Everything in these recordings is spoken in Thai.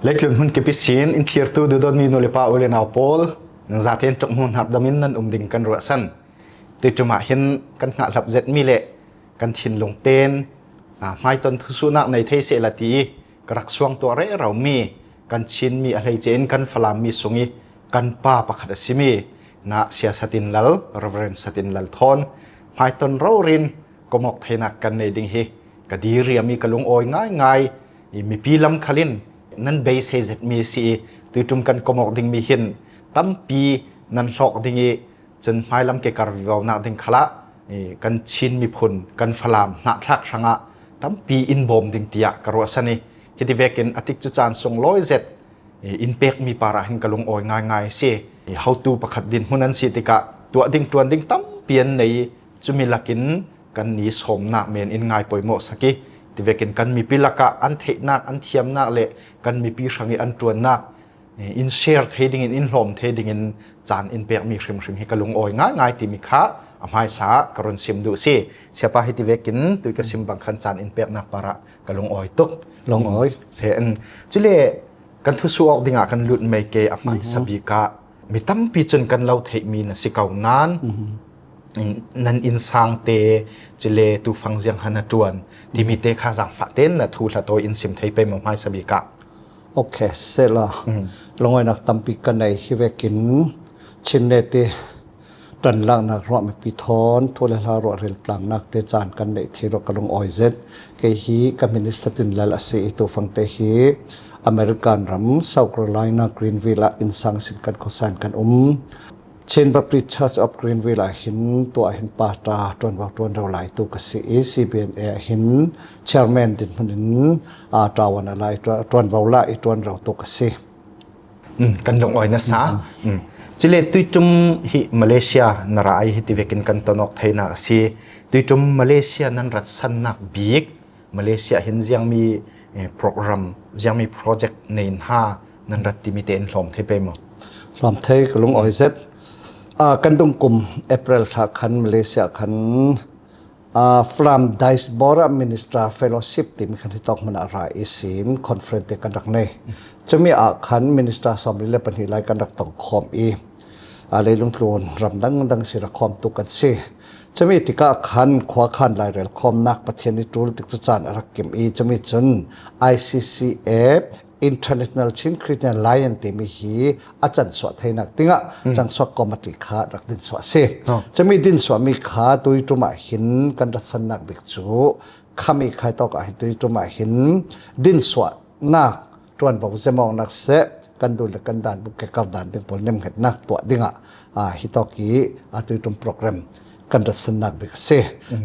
Leklen hun kepisin in clear tu do don mi no lepa ule na pol nang zaten tok mun hap damin nan ding kan ro san ti chuma hin kan nga lap zet mi le kan thin long ten mai ton thu su nak nei thei se la ti karak suang to re rau mi kan chin mi a hlei chen kan falam mi sungi kan pa pakhat asimi na sia satin lal reverend satin lal thon mai ton ro rin komok theina kan nei ding hi kadiri ami kalung oi ngai ngai mi pilam khalin nan base he zet mi si tu tum kan komok ding mi hin tampi nan hlok ding i chen mai lam ke kar viau na ding khala kan chin mi phun kan falam na thlak ranga tampi in bom ding tia karo sani hiti vekin atik chu chan song loi zet in pek mi para hin kalung oi ngai ngai se how to pakhat din hunan si tika tua ding tuan ding tam pian nei chumi lakin kan ni som na men in ngai poimo saki ti vekin kan mi pilaka an thenak an thiam nak le kan mi pi rangi an tuan nak in share trading in hlom trading in chan in pek mi hrim hrim he kalung oi ngai ngai ti mi kha amhai sa karon sim du si siapa hiti vekin tu ka sim bang khan chan in pek nak para kalung oi tuk long oi se en chile kan thu su ok dinga kan lut mai ke amhai sabika mi tam pi chun kan lau thei mi na si kau nan nan in sang te chile tu phang jiang hana tuan ti mi te kha jang fa ten na thu la to in sim thei pe mo mai sabika okay sela longoi nak tampi kan nei hi vekin chinne te tan lang nak ro me pi thon thole la ro rel tlang nak te chan kan nei thiro kalong oi zet ke hi communist tin lal ase tu phang te hi American ram South Carolina Greenville in sang sin kan ko san kan Chen Baptist Church of Greenville hin to hin pata ton wa ton ro lai tu ka si CBN hin chairman din hunin tawan lai ton wa la I ton ro tu ka si kan long oi na sa chile tuitum hi Malaysia nara ai hi tivekin kan tonok thaina si tuitum Malaysia nan rat san nak big Malaysia hin jiang mi program jiang mi project nein ha nan rat timiten hlom thei pe mo hlom thei kalung oi zet kan dung kum April tha khan Malaysia khan from diaspora minister fellowship tim khan tok mana ra isin conference kan rak nei chumi khan minister somri le pan hi lai kan rak tong khom leilung tlon ramdang dang sira khom tu kan se chumi tika khan khwa khan lai rel khom nak pathiani tul tik chu chan arak kim chumi chun ICCF International Chin Christian Lion temi hi achan so thainak tinga chang so committee kha rak din so se chami din so mi kha tui tuma hin kan rat san nak bik chu khami khai to ka tui tuma hin din so na tuan ba zemong nak se kan dul kan dan bu ke kar dan ting pol nem het nak to dinga hi to ki tui tum program kan rat san nak bik se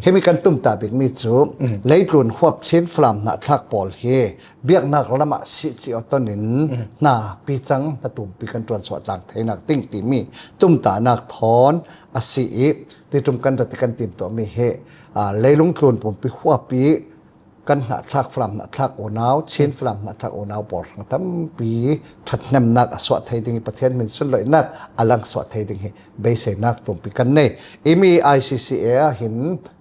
hemi kan tum ta bik mi chu leitlun huap chen flam na thak pol he biak nak lama si chi otonin na pi chang ta tum pi kan tron so tlang thainak ting ti mi tum ta nak thon asi ti tum kan ta kan tim to mi he leilung tlun pum pi huap pi kan na thak flam na thak onaw chen flam na thak onaw por tam pi that nem nak so thai ding pathian min sun loi nak alang so thai ding he be se nak tum pi kan nei imi ICCA hin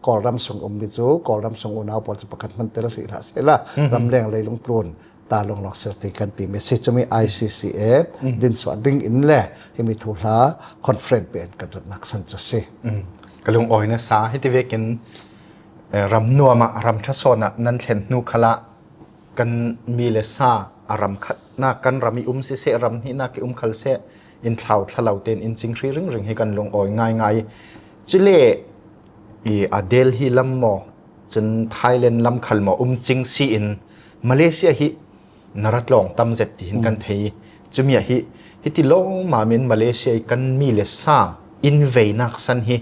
koram sung ni chu koram sung onaw por chu pakhat man tel ri la sela ram leng leilung tlun ta long lok ser ti kan ti message chumi ICCA din so ding in le himi thula conference pen kan nak san chu se kalung oi na sa hiti vekin ram nuama ram thasona nan thlen nu khala kan mi le sa aram khat na kan rami si se ram hi na ki khal se in thlau thlau ten in ching ri ring ring hi kan long oi ngai ngai chile adel hi lam mo chen Thailand lam khal mo ching si in Malaysia hi narat long tam zet ti hin kan thei chumia hi ti long ma min Malaysia kan mi le sa in veinak san hi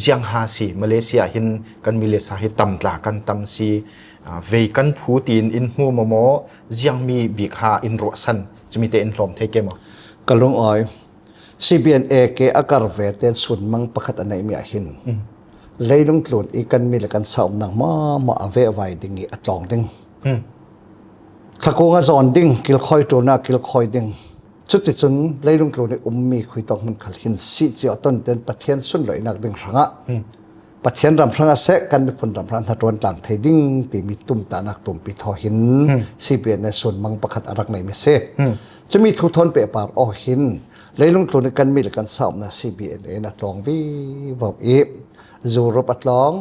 jiang ha si Malaysia hin kan mi le sa hi tam tla kan tam si ve kan phu tin in hu momo jiang mi bik ha in ro san chumi te in hlom thei ke mo kalung oi CBNA ke akar ve ten sun mang pakhat anai mi hin leilung tlun I kan mi le kan saum nang ma ave vai ding I atlong ding thakonga zon ding kil khoi to na kil khoi ding chuti chun leilung tlun mi khui tok man khal hin si chi oton ten pathian sun loi nak ding ranga ปัจเจียนรำพระเสกกันมีผลรำพระทัดวันต่างไทยดิ้งตีมีตุ่มตานักตุ่มปีทอหินซีเบียในส่วนมังประคัดอารักในเมเซจะมีทุกทนเปรปาร์อหินเลยลงตัวในกันมีหลักการสอบนะซีเบียในนัดลองวิบอบอีจูรบัดลอง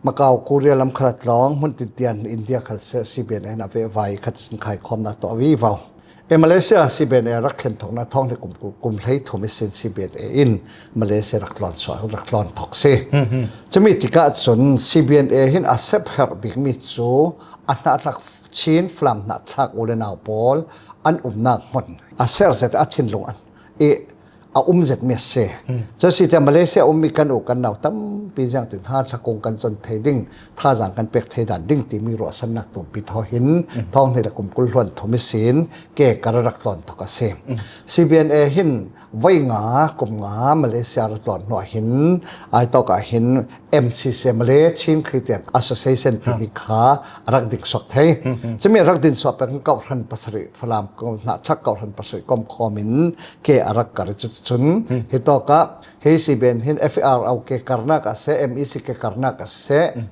มาเกาคูเรียลำขลัดลองมันติดเตียนอินเดียขัดเซซีเบียในนับเวไวขัดสินไข่คอมนาตัววิวมาเลเซียซีเบียในรักเข็นทองนาท้องในกลุ่มไทยทุมิสินซีเบียอินมาเลเซียรักลอนสวยรักลอนทอกเซจะมีติกาส่วนซีเบียหินอาเซปเฮอร์บิกมิจูอันนักชินฟลัมนักทักอุเลนาวบอลอันนักมันอาเซอร์เซตอัชินลงอันเจ็ดเมสเซจะสิแต่มาเลเซียมีกันอุกันหนาวตั้มปีจังถึงห้าทะกงกันจนเทดิ้งท่าจางกันเป็กเทดันดิ้งที่มีรสนักตุ่มปีทอหินท้องในตะกุมกุลล้วนทมิสินเกกระรักหลอนทกเซซีเบียนหินไว้งากลุ่มงามาเลเซียรักหลอนหน่อยหินไอตอกหิน MCC มาเลชินคริสเตียนแอสโซเชชันที่มีขารักดิ่งสอบไทยจะมีรักดิ่งสอบเป็นเก่าทันปัสริฟลามก็นักชักเก่าทันปัสริกรมคอมินเกอรักกระจุดสุนฮิตอกะเฮซีเบนหิน FR เอาเกการนักเซ MEC เกการนักเซ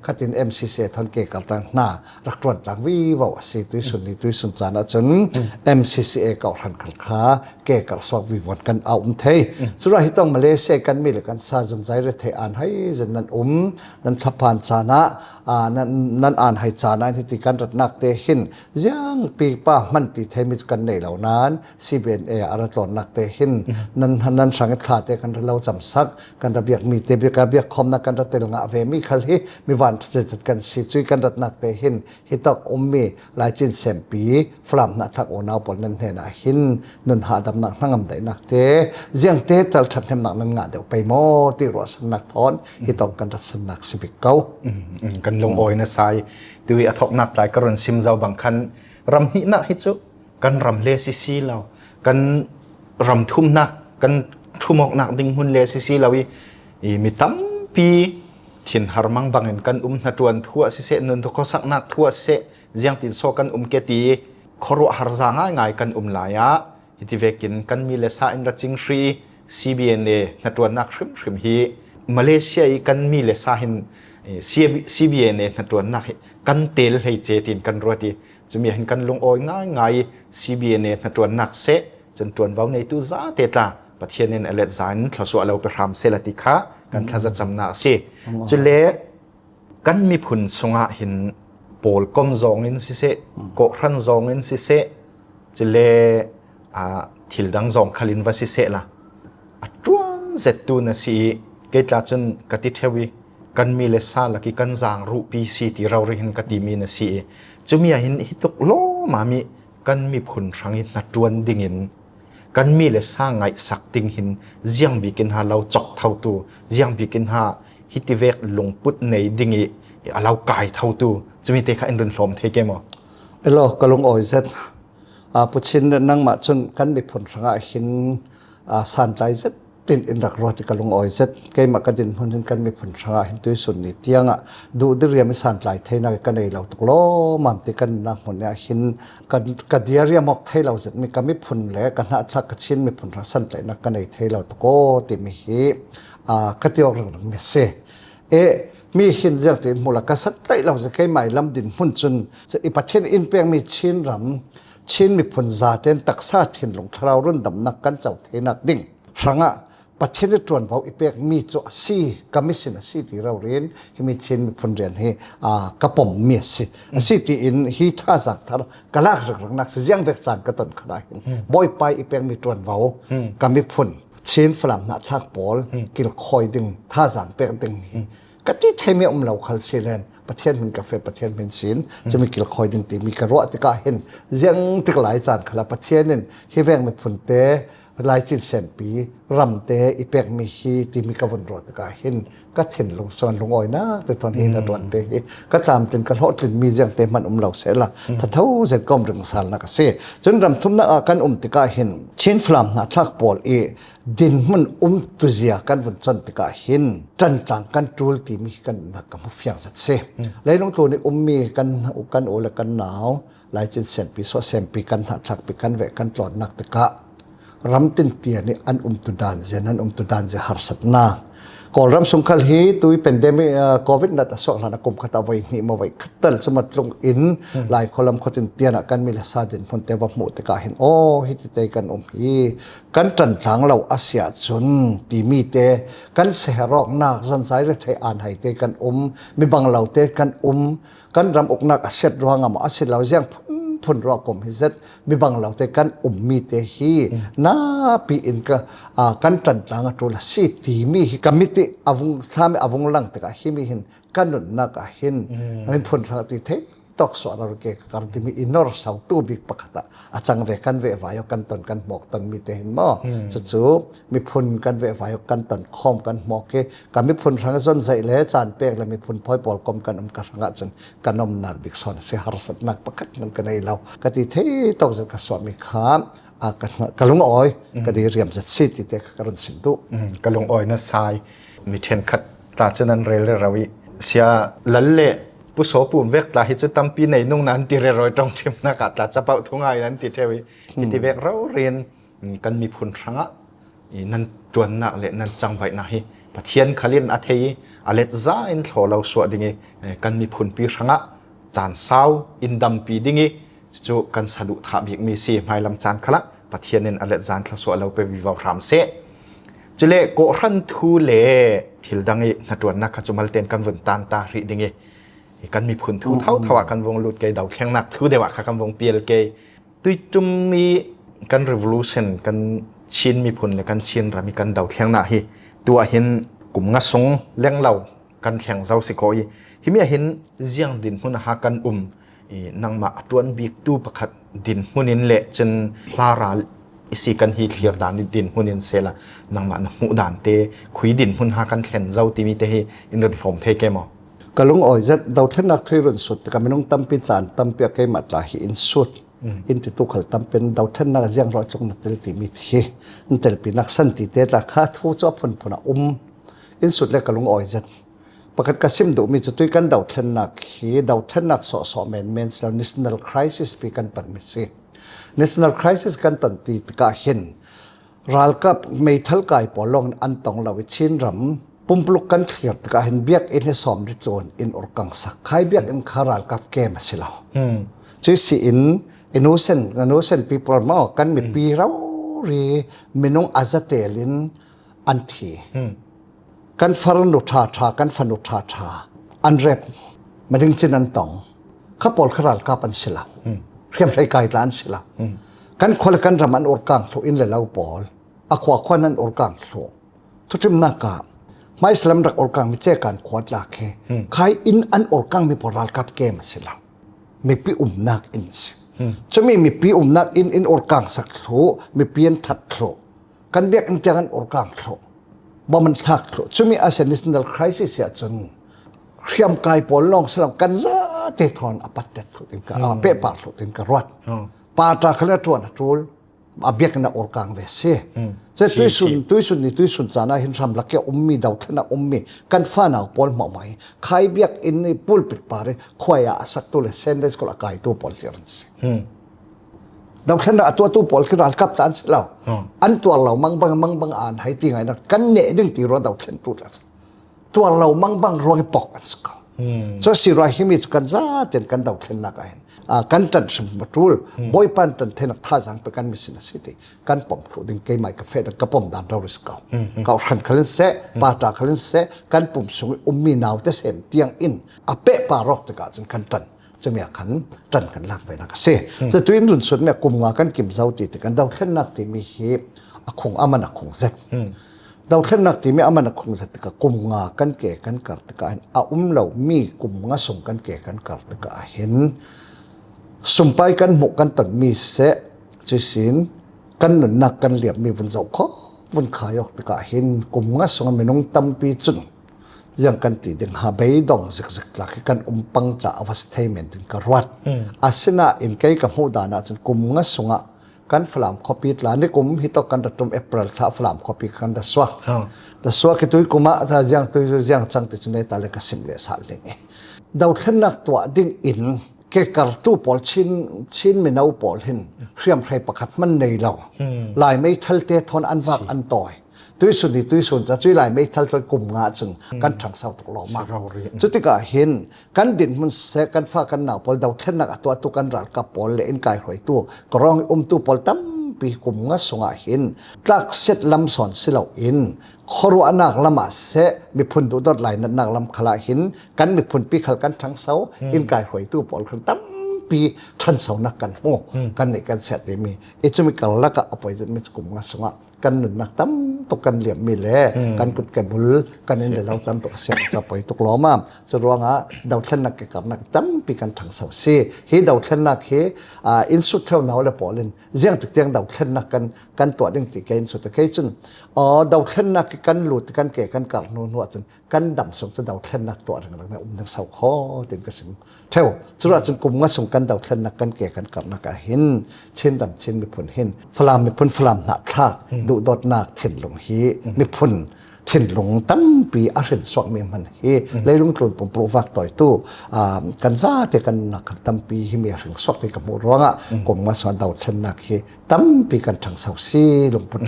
ขัดิน MCC ทันเกการนักหน้ารักตรวจหลังวิวสิตุยสุนีตุยสุนจานะจน MCCA เก่าทันขันขาเกการสอบวิวัฒน์กันเอาเทยสุดท้ายฮิตองมาเลเซียกันมีหลักการซาจนใจเรเทอันให้จนนั้นนั้นทับผ่านจานะนั้นอ่านให้จานะที่ติกันรัดนักเตหินยังปีป้ามันติเทมิกันในเหล่านั้นCBNA อารัตลอนนักเตหินนั้นสังเกตขาดกันเราจำสักกันระเบียบมีเตบีกระเบียบคอมนักกันรัตเตลงะเวมีขลีมีวันจะจัดกันสิจุยกันรัดนักเตหินฮิตอกมีหลายจินเซมปีฟลัมนักทักโอนาวปนนั้นเห็นหินนุนหาดำนักนั่งอำได้นักเตเจียงเตตัลทัดเห็นนักนั้นงะเดี๋ยวไปโมติรัวสนักทอนฮิตอกกันรัดสนักสิบิเก้ากันลงโอยนะสายตุยอทอกนักหลายกรณีซิมเจ้าบางคันรำหินักฮิจุกันรำเลซีเรากันรำทุ่มนักกันทุ่มออกนักดิ่งหุ่นเลซีเราอีมีตั้มปีถิ่นหาร์มังบางเห็นกันนัดวนทั่วสิเสนุนทุกข้อสักนักทั่วสิเสเจียงตินโซกันเกตีขรุหาร์จางง่ายกันลายะฮิติเวกินกันมีเลสาอินรัจิงฟรี CBNA นัดวนนักชิมฮีมาเลเซียกันมีเลสาหินCBNA นัดวนนักกันเตลให้เจตินกันรัวตีจะมีเห็นกันลงโอยง่าย CBNA นัดวนนักเสจนจวนเว้าในตู้ซาเตตาประเทศนี้อเลซานทศวรรษเราไปทำเซลติกากันทศจำนาสิจุเลกันมีผลสงะหินโปลกมซองอินสิเซโกรันซองอินสิเซจุเลทิลดังซองคลินวาสิเซละจวนเซตูนสิเกิดละจนกติเทวีกันมีเลสาลักกันจางรูปีสีที่เราเรียนกติมีนสิจะมีหินฮิตกโลมามีกันมีผลทางหินนัดจวนดิ่งกันมีเลสาไงสักติงหินเจียงบิกินหาเราจอกเท่าตัวเจียงบิกินหาฮิติเวกลงปุดในดิ่งเรากายเท่าตัวจะมีเตะอินรุนลมเทเกมอ่ะเออก็ลงโอยเสร็จปุชินนั่งมาจนกันมีผลทางหินสันใจเสร็จตินอินรักรอติกลงโอยเสร็จเกมากันดินพ้นกันมีผลทางหินตัวส่วนนี้เตียงดูดิเรียไม่สันใจเทนักกันในเราตกล้อมันติกันนักหมดเนี่ยหินกันเดียเรียมอกเทเราเสร็จมีกันไม่ผลแล้วกันหาทักกันชินมีผลทางสันใจนักกันในเทเราตกก็ติมีฮีกติออกเรื่องเมสเซมีหินจากที่มูลค่าสักไต่เราจะใช้ไม้ลำดินหุ่นจนอีปัจเจนอินเปียงมีชินรำชินมีผลจาเต็นตักซาถิ่นหลงทราวรุ่นดำนักกันเจ้าเทนักดิ่งครั้งปัจเจนตรวนเผาอีเปียงมีจ่อซีกามิสินซีที่เราเรียนที่มีชินมีผลเรียนให้กระป๋อมเมียซีที่อินฮีท่าสักทารกะลากรักนักเสียงเวกจานกระตุนขนาดบ่อยไปอีเปียงมีตรวนเผากามิผลชินฝรั่งนักชักบอลกิลคอยดิ่งท่าสังเปียงดิ่งนี้กติเทมีเราคัลเซเลนประเทศมันกาแฟประเทศเป็นสินจะมีกิลคอยดึงตีมีกระรอกติกาเห็นยังติกหลายจานขลับประเทศนั้นที่แวงมีผลเตะหลายจินเซนปีรำเตะอีเป็กมีฮีตีมีกระวนรอติกาเห็นก็เห็นลงส่วนลงอ้อยนะแต่ตอนนี้นะตอนเตะก็ตามเป็นกระรอกจินมีอย่างเตะมันเราเสียละถ้าเท่าเสร็จก็มรึงสารนักเสียจนรำทุ่มนักกันติกาเห็นชินฟลามนักทักปอลดินมันตุเสียกันวันจันติกาหินจันต่างกันจูลตีมีกันนักกับมุฟยังสัตเสเลยลงตัวนี้มีกันโอละกันหนาวหลายจินเซนปีโซเซนปีกันหักทักปีกันเวกันตลอดนักติกะรำตินเตียนี่อันตุดานเจนั้นตุดานเจหารสัตนาก็ กอลรัมสงคัลฮีตุยเป็นเดมิโควิดนัดสอกลานกุมขตาไว้นี่มาไว้ขัดตัลสมัดลงอินหลายคนลำคนตินเตียนกันมีเลสาดินพนเตวมุตกาเห็นโอ้ฮิตเตกันฮีกันจันทางเราอาเซียจนตีมีเตกันเสรอกนักสันสายเรทอ่านให้เตกันมีบางเราเตกันกันรำอกนักอาเซียรวงามอาเซียเราเจียงพนรอกมฮิเซตมีบางเราเตกันมีเตฮีน่าปีอินกันจันทางตัวละสิตีมีกามิติอวุงสามอวุงลังเตกะฮิมิหินกันนุนนักหินมีพนรากติเทตอกสวรรค์เกการที่มีอินนอร์สาวตู้บิกปะกตะอาจังเวกันเววายกันตนกันหมอกตนมีเตหินมอจู่ๆมีพนกันเววายกันตนคอมกันหมอกเกกันมีพนรังจนใจเละจานเปกและมีพนพอยปอลกอมกันกันรังจนกันนมนักบิกซอนเสียหารสัตนักปะกัดมันกันในเรากติเทตอกจะกสวมีขามกันลุงอ้อยกติเรียมจัดสิติเตกการสิมตุกันลุงอ้อยน่ะทรายมีเทนคัดตาฉะนั้นเรลราวิเสียลันเล่ผู้สอบปุ่มเวกตาฮิจุตัมปีในนุ่งนั้นตีเรรอยตรงทิมนักตาจะเป่าทุ่งไงนั้นติเทวิอิติเวกเราเรียนกันมีผลรังนั้นจวนนักเละนั้นจังไปนะฮิปะเทียนขลินอาเทยอเลตซาอินโถเราสวดดิ่งกันมีผลปีรังจานเศร้าอินดัมปีดิ่งจู่กันสะดุทับยิกมีสีไม่ลำจานขละปะเทียนเนอเลตจานทสวดเราไปวิวารามเสจุเลโกรันทูเลทิลดังนัดวนนักขจุมัลเตนกันวนตานตาริดิ่งกันมีผลทุเท่าทว่ากันวงลุดเกยดาวแข็งนักทุเดวะค่ะกันวงเปียลเกยตุยจุมมีกัน revolution กันชินมีผลเลยกันชินรามีกันดาวแข็งนักฮีตัวเห็นกลุ่มงัดสงเลี้ยงเรากันแข็งเจ้าสิโกยฮิมีเห็นเจียงดินหุ่นหากันนังมาตวนบิกตูประคัดดินหุ่นินเละจนลาราอิสิกันฮีเคลียร์ดานดินหุ่นินเซละนังมาหมุดานเตคุยดินหุ่นหากันแข็งเจ้าตีมีเตฮีอินเดอร์หอมเทเกมกลุงอ้อยจะดาวเทนักทุยรุ่นสุดแต่ก็ไม่ต้องตั้มปีจานตั้มเปียกให้มัดลาหินสุดอินติตุขลตั้มเป็นดาวเทนักยังรอจงนักเตลติมิทีอินเตลปีนักสันติเตละข้าทูจอบพนพนะอินสุดเลยกลุงอ้อยจะประกาศกสิมดูมีจุดที่กันดาวเทนักฮีดาวเทนักสอเมนส์แล้ว national crisis ปีกันตันมิซี national crisis กันตันตีกาเห็นรัลกับไม่ทัลกายปอลงอันตองเราวิชินรำปุ่มปลุกกันเขียดก็เห็นเบียกอินให้สอมริโจนอินอร์กังสักใครเบียกอินคาราลกับเกมสิเราช่วยสิอินโนเซนปีปลมากันมีปีเราเรมินงอาซาเตลินอันทีกันฟารุนุทากันฟานุทาอันเร็บมาดึงจินันตองข้าปอลคาราลกับอันสิเราเรียมไรไกลล้านสิเรากันคนละกันรำอันอร์กังโลอินเลาปอลอควาควันอันอร์กังโลทุกทิมนักการไม่สลัมรักอร์กังมีเจกันขวดลากใครอินอันอร์กังมีปอรัลกับเกมสิเรามีปีนักอินสิจะมีปีนักอินอร์กังสักโลมีปีนทัดโลกันเบียกอินจังอันอร์กังโลบ่มันทักโลจะมีอาเซียน national crisis จนเรียมกายปอลลองสลับกันซะเตทอนอปัตเตโลติงกาเปปาร์โลติงกรวดปาตาคเลตัวนัทูลอาเบียกนักอร์กังเวเซจะตุยสุนจานาหินรำลักเกอมีดาวทนะมีกันฟ้าหนาวปอลมาไหมใครเบียกอินในปูลปิดปาร์คอยอาสักตัวเลเซนเดสก็ละกายตัวปอลเทียนสิดาวทนะตัวปอลคือรัลกับตันสิเราอันตัวเรามังบังอ่านให้ตีไงนักกันเนดึงตีรอดาวทนตัวเรามังบังรอยปอกกันสกจะสิรอยหิมิสกันซาเต็นกันดาวทนะกันกันตันสมบัติรูลบอยปันตันเทนักท่าจังไปกันมิสินาสิติกันปมครูดึงเกย์ไมค์กาแฟดักกระปมดันเราริสเขาหันคลินเซปาตาคลินเซกันปุ่มสงมีนาวเตเซมเตียงอินอเปะปารอกตะกาจนกันตันจะมีขันตันกันลักไปนักเซจะตัวอินรุนสุดแม่กุมงากันกิมเจ้าติดกันดาวเทนักที่มีเฮบคงอามันคงเซตดาวเทนักที่มีอามันคงเซตก็กุมงากันเกกันกัดตะกาเรามีกุมงาส่งกันเกกันกัดตะกาเห็นสมไปกันหมกกันตันมีเสะจุสินกันนักกันเหลี่ยมมีวันเจ้าข้อวันขายออกตะกาเห็นกุมงัดส่งไม่น้องตั้มปีจุนยังกันตีดึงหาใบดองซึกหลักกันปังตาอวสเทเมนถึงกระวัดอาศินะอินเกยกับหูดานะจนกุมงัดส่งกันฝรั่งคอปีตลานี่กุมฮิตกันตัดตมเอเปรลถ้าฝรั่งคอปีกันดัสวะคิดตัวกุมะถ้ายังจังติดในตาเลกสิมเลสัลเดงดาวเทนักตัวดิ่งอินเกี่ยวกับตู้ปอลชินไม่เอาปอลหินเรียมใครประคัดมันในเราลายไม่ทัลเตทอนอันวักอันต่อย ตุยสุนีตุยสุนจะจุยหลายไม่ทัลตะกุมงาจึงกันทางเศร้าตกหลอมาจุดที่ก็เห็นกันดินมันเสกันฟ้ากันหนาวพอดาวเช่นนักตัวตุกันรัลกับปอลเลนกายหอยตัวกรองตัวปอลตั้มปีกุมงาสงเห็นตักเสร็จลำสอนสิเหล่าอินขรัวนักละมาเสมีพุนดูดอดไหลนักลำขลาหินกันมีพุนปีขลกันทางเสาอินกายหอยตัวปอลครั้งตั้มปีทันเสานักกันโหกันในกันเสร็จเลยมีจะมีกันละก็เอาไปจนมีกุมงาสงกันหนุนนักตั้มตกกันเหลี่ยมมีแลกันกุดแกบุลกันเองเดี๋ยวเราตั้มตกเสียงจะไปตกล้อมามจะร้องดาวเช่นนักเกับนักตั้มปีกันทางเสาเสียเฮดาวเช่นนักเฮอินสุดเท่าหนาวเลยปอลินเจียงตึกเจียงดาวเช่นนักกันตัวดึงติแกอินสุดตะเกยจุนดาวเช่นนักกันหลุดกันแก่กันกัดนัวจนกันดำส่งจะดาวเช่นนักตัวนึงแล้วเนี่ยทางเสาข้อติดกระสิมเท่าสุดจนกลุ่มงั้นส่งกันดาวเช่นนักกันแก่กันกัดนักเห็นเช่นดำเช่นมีผลเห็นฟลามมีผลฟลามหนักท่าดูดอดนักเช่นลงฮีมีผลเช่นลงตั้มปีอาเรนสวกเมียมันเฮเลยลงทุนผมโปรฟักต่อยตู้กันซาเตกันนักตั้มปีที่มีถึงสวกเตกับมูร้องกลุ่มมาสอนดาวเช่นนักเฮตั้มปีกันทางเสาซีลงพุท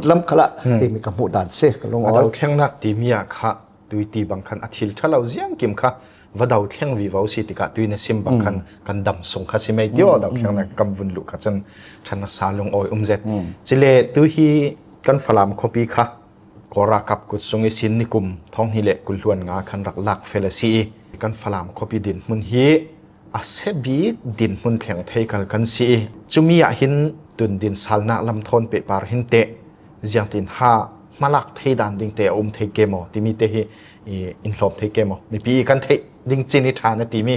ธล้ำขละที่มีกับมูดานเซกลงดาวแข่งนักตีมีอะค่ะตุยตีบางคันอาทิตย์ถ้าเราเสียงกิมค่ะว่าดาวแข่งวิวาสิติกาตุยในซิมบางคันกันดำส่งคาสิไม่เดียวดาวแข่งนักกำวุนลุกจนทันสาลงอ้อยเจ็ดจิเลตุยฮีกันฟลามคอปีค่ะกรากับกุศลสินนิกุมท้องฮิเลกุลล้วนงาคันรักลักเฟลซีกันฟลามคอปีดินมุนฮีอาเซบีดินมุนแข่งไทยกันซีจุมีอยหินตุนดินสัลนักลำทนเปปาร์หินเตเจียงตินฮามาลักเทดันดิงเตอมเทเกมอที่มีเตฮีอินหลบเทเกมอมีปีกันเทดิงจินิทานตีมี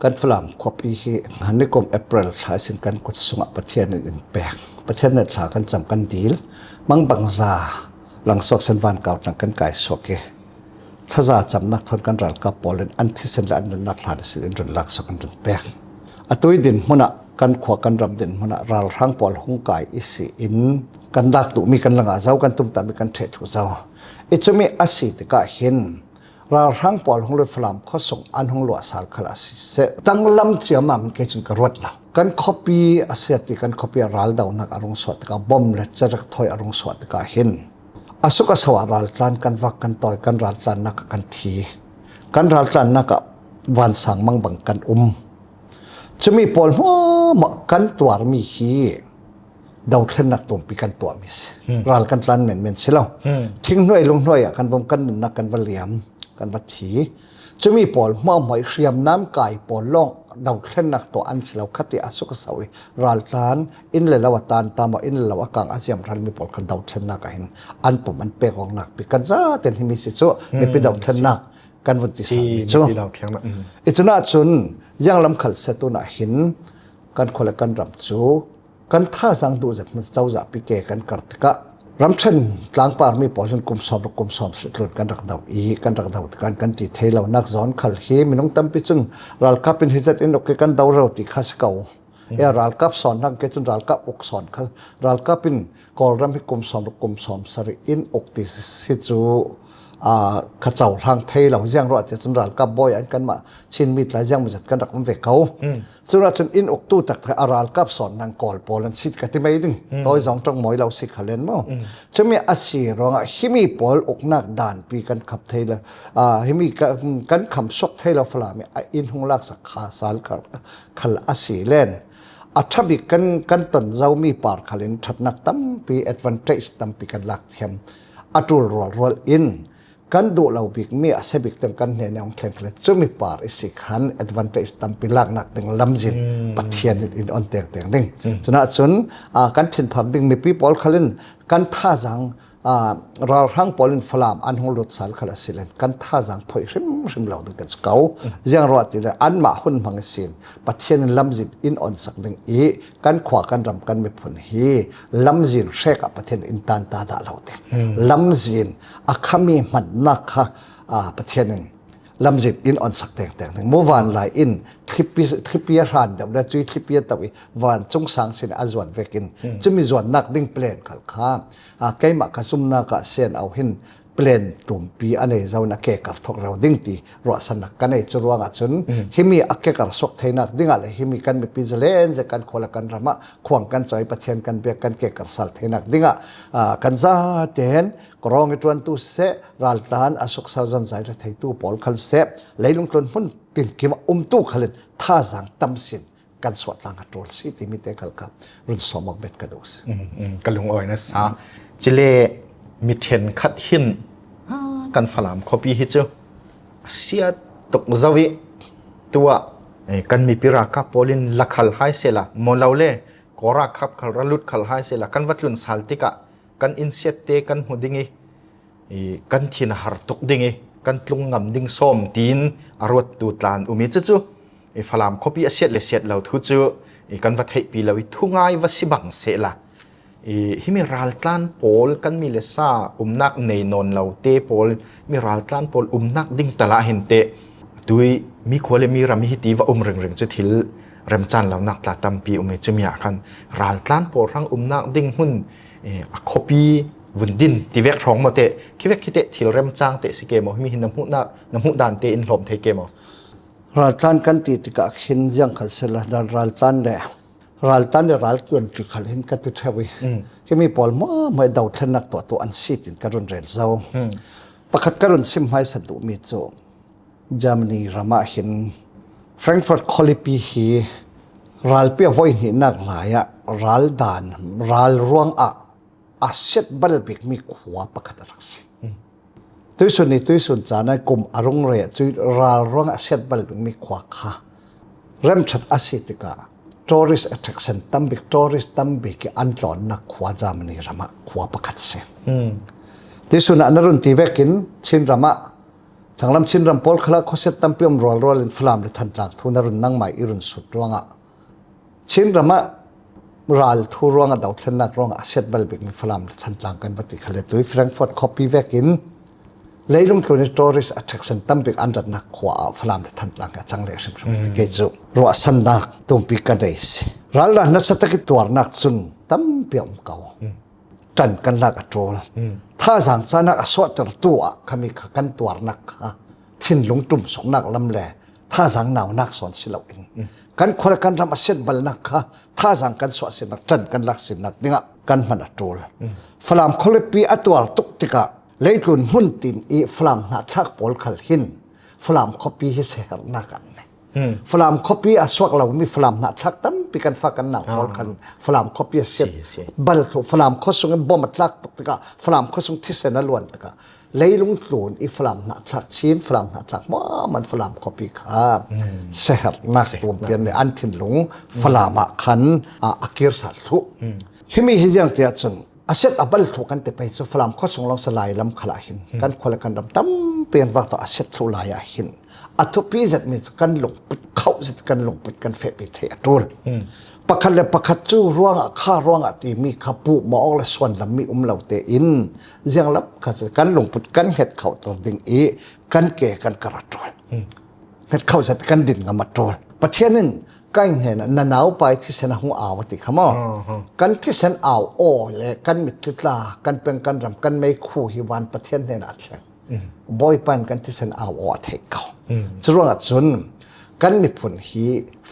กันฟลามคอปีฮีฮันนิกมเอเปรลใช้สินกันกุศลประเทศอื่นแปลงประเทศนั้นสากันจำกันดีลมังบังซาหลังสอกเซนวันเก่าหลังกันไก่สอกเกถ้าจะจำนักทนกันรัลกับปอลเลนอันที่เซนและอันนักหลานสินรุนลักสกันรุนแปลงอตุยดินมุนะกันขวากันรำดินมุนะรัลทั้งปอลหงไก่อิสิอินกันดักตุมีกันหลังอาเจ้ากันตุ้มตามีกันเทถูเจ้าจะมีอาศิติกาเห็นเราทั้งปอลของรถฟลามเขาส่งอันของหลวงสารคลาสิเสตั้งลำเสียมามันเกิดจนกระรวดเรากันคอปีอาเซียติกันคอปีรัลดาวนักอารมณ์สวดกับบอมเล็ดจะรักถอยอารมณ์สวดกาเห็นอาสุกสวารัลตันกันวักกันต่อยกันรัลตันนักกันทีกันรัลตันนักวันสังมังบังกันจะมีปอลหัวกันตัวมีฮีดาวเช่นนักตัวปีกันตัวมิสรัลกันตันเหม็นเสียแล้วทิ้งหน่วยลงหน่วยกันบอมกันนักกันวเลียมกันบัดทีจะมีปอลหอยเรียมน้ำไก่ปอลล่องดาวเช่นนักตัวอันสิเราคติอาสุกสาวิรัลตันอินเลลาวตานตามอินเลวกางอาเซียมรัลมีปอลกันดาวเช่นนักเห็นอันผมอันเปกของนักปีกันซาเต็นที่มีสิโซมีเป็นดาวเช่นนักกันวันที่สามมิโซอิจนาจุนยังลำขัดเสตุนาหินกันคนละกันรำจูกันท่าสังดูจัดมันเจ้าจะปีเกกันกัดกะรำเช่นกลางป่ามีปอลกุมสอบสุดหลุดกันรักดาวอีกันรักดาวกันติดเทเลานักซ้อนขัลเฮมิน้องตั้มปิจุนรัลกับเป็นฮิจัดอินโอเคกันดาวเราติขัสเก่ารัลกับสอนทั้งเกจุนรัลกับอกสอนรัลกับเป็นกอลรำให้กุมสอบสริอินอกติสิจูข้าเจ้าทางเทเราเจียงรอดจะสุนทรกับบอยอันกันมาชินมิดหลายอย่างมาจัดกันรักมันเวกเขาสุราชนอินอกตู้ตักอาราลกับสอนนางกอลปอลันสิทธิ์กันที่ไม่ดึงต่อยสองจังหมอยเราสิขเลนมั้งจะมีอาศีรองฮิมีปอลอกนักด่านปีกันขับเทลฮิมีกันคำชกเทลฟลามีอินหงลักสักขาสารขัลอาศีเลนอัฐบิกันตนเจ้ามีปาร์ขเลนทัดนักตั้มปีแอดวันเทจตั้มปีกันลักเทียมอัตุลรัวอินกันดูเราบิกมีอาศัยบิกเต็มกันเนี่ยในองค์แข่งเลยจะมีปาร์สิขันแอดวันเทจตั้มปีลักนักถึงลำจินปัทเทียนอินออนเตียงดิ่งฉะนั้นส่วนกันถิ่นพับดิ่งมีปีปอลขลินกันท่าจังเราทั้งปอลินฟลามอันหงหลุดสารขลัสิเลนกันท่าจังพอยริมเหล่าดึงกันเก่ายังรอดที่อันมาหุ่นพังสินปัทเทียนลำจินอินออนสักดึงอีกันขวากันรำกันไม่ผลฮีลำจินเชกปัทเทียนอินตันตาดาเหล่าเต็มลำจินอาคามีมันนักปัทเทียนลำจิตอินออนสักแต่งหนึ่งเมื่อวานหลายอินคลิปเปียรันเดี๋ยวได้จุยคลิปเปียตะวิวันจงสังสินอาจวนเวกินจะมีส่วนนักดิ้งเปลี่ยนขัลข้าใกล้มากระซุ่มนักเสียนเอาหิน เปลี่ยนตุ่มปีอันนี้เจ้านักเกกัดทกเราดิ้งตีรัวสนักกันในจุดว่างจุนฮิมีอักเกกัดสกเทนักดิ้งอะไรฮิมีกันมีปีเจเลนจะกันคนละกันรำขวางกันใจประเทศกันเบียกันเกกัดสัลเทนักดิ้งกันซาเทนกรองจวนตุเสรัลตานอสุกสาวจันใจระไทตู้ปอลคัลเสเลยลงทุนพุ่นตินกิมตู้ขลินท่าสังตั้มสินกันสวดลางกระโดดสิที่มีเตกลกับรุ่นสมองเบ็ดกระดูกกันลุงอ้อยนะสาจิเลมีเทนคัดหินกันฝรั่งคอปีฮิจูเสียตกจวิตัวกันมีปิราคาโพลินลักขัลไฮเซล่ามอลาวเล่กอรักขับขัลรุดขัลไฮเซล่ากันวัดลุนสัลติกะกันอินเสียเตกันหูดิ้งกันทินหาร์ตกดิ้งกันลุงงำดิ้งส้มตีนอรวดตูตลานอุมิจูฝรั่งคอปีเสียเลเสียเราทุจูกันวัดให้ปีเราทุ่งไงวัดสิบังเสล่าฮิมีรัลตันโพลกันมีเลซ่านักในนนเราเตโพลมีรัลตันโพลนักดิ้งตลาดเห็นเตดุยมีควรมีรามิฮิตีว่าเริงจุดทิลเริ่มจันเรานักตาตัมปีเมจุมีอาคันรัลตันโพลรังนักดิ้งหุ่นคอปีวุนดินที่เวกร้องมาเตคิดว่าคิดเตทิลเริ่มจังเตสิเกมอฮิมีหินน้ำหูดานเตอินลมเทเกมอรัลตันกันติดกับหินยังขัดเสลดันรัลตันเดรัลตันเดรัลกวนที่ขัดหินกันตุเทวีที่มีปอลไม่ดาวเทนักตัวอันซีตินการุนเรนเจ้าประคัดการุนซิมไฮสันตุมิโจจามนีรามาหินแฟรงก์เฟิร์ตคอลิปีฮีรัลเปียโวยหินนักหลายรัลดานรัลรวงอาเซตบัลบิกมีขวาประคัดรักษีตัวส่วนนี้ตัวส่วนจานในกลุ่มอารมณ์เรียจุดรัลรวงอาเซตบัลบิกมีขวาค่ะเริ่มชัดอาศิติกาtourist attraction ตั้มบิก tourist ตั้มบิกอันหลอนนักขวาจามนีรามาขวาประคัดเสียที่สุดนั้นรุ่นที่เวกินชินรามาทางลำชินรำโพลขลักเขาเซตตั้มเปียมรัวอินฟลามเลยทันหลักทุนรุ่นนั่งใหม่อีรุ่นสุดร่วงชินรามารัลทูร่วงดาวเทนนักร่วงอาเซตบัลบิกมีฟลามเลยทันหลังกันปฏิขเลตุยแฟรงก์ฟอร์ตคอปีเวกินเลยลงทุนใน tourist attraction ตั้มบิกอันดับนักขวาฟลามเลยทันหลังกันจังเลยใช่ไหมที่เกิดจุรัวสันนักตุ่มปีกันได้สิรัลล์นัสตะกิตัวนักซุนตั้มเปียมเก่าจันกันลักอัตโรลถ้าสังสานักสวดตัวขมิขกันตัวนักทิ้นลงตุ่มสงนักลำแหล่ถ้าสังหนาวนักสอนสิลาอินกันคนกันทำอาเซนบัลนักถ้าสังกันสวดสินักจันกันลักสินักดิ่งกันมันอัตโรลฟลามคอลปีอัตัวตุกติกะเลยตุนหุ่นตินอีฟลามนักชักโพลขัลหินฟลามคอปีให้เสียนักกันฟลามคอปีอาสวกเรามีฟลามนักชักตั้มปีกันฟักกันหนาวโพลขันฟลามคอปีเสียบัลทุฟลามข้อสงบอมตักตุกติกะฟลามข้อสงที่เสนล้วนติกะเลยลงตุนอีฟลามนักชักชิ้นฟลามนักชักมันฟลามคอปีครับเสียนักตัวเปลี่ยนในอันทิ้นหลงฟลามขันอากิรสัตถุที่มีหิยังเตียจนอาเซตอับลถูกกันแต่ไปสุฟลามข้อสงลองสลายลำขลาหินกันคนละกันดำตั้มเปลี่ยนว่าต่ออาเซตสุลายหินอัตุปีจัดมีกันลงปิดเข้าจัดกันลงปิดกันเฟะปิดเทียรูลประคันและประคัดจูร่วงข้าร่วงตีมีขบุหมอกและส่วนลำมีเหล่าเตอินยังรับกันลงปิดกันเห็ดเข่าตัวดิ่งกันเกะกันกระโจนเห็ดเข่าจัดกันดินกับมาโจนประเทศนึงใกล้เห็นหนาวไปที่เส้นหัวอ่าวติขมอกันที่เส้นอ่าวโอ้และกันมิตรลากันเป็นกันรำกันไม่คู่ฮิวันประเทศในนัดแข่งบ่อยปันกันที่เส้นอ่าวเทกเขาสรุปว่าส่วนกันมีผลฮี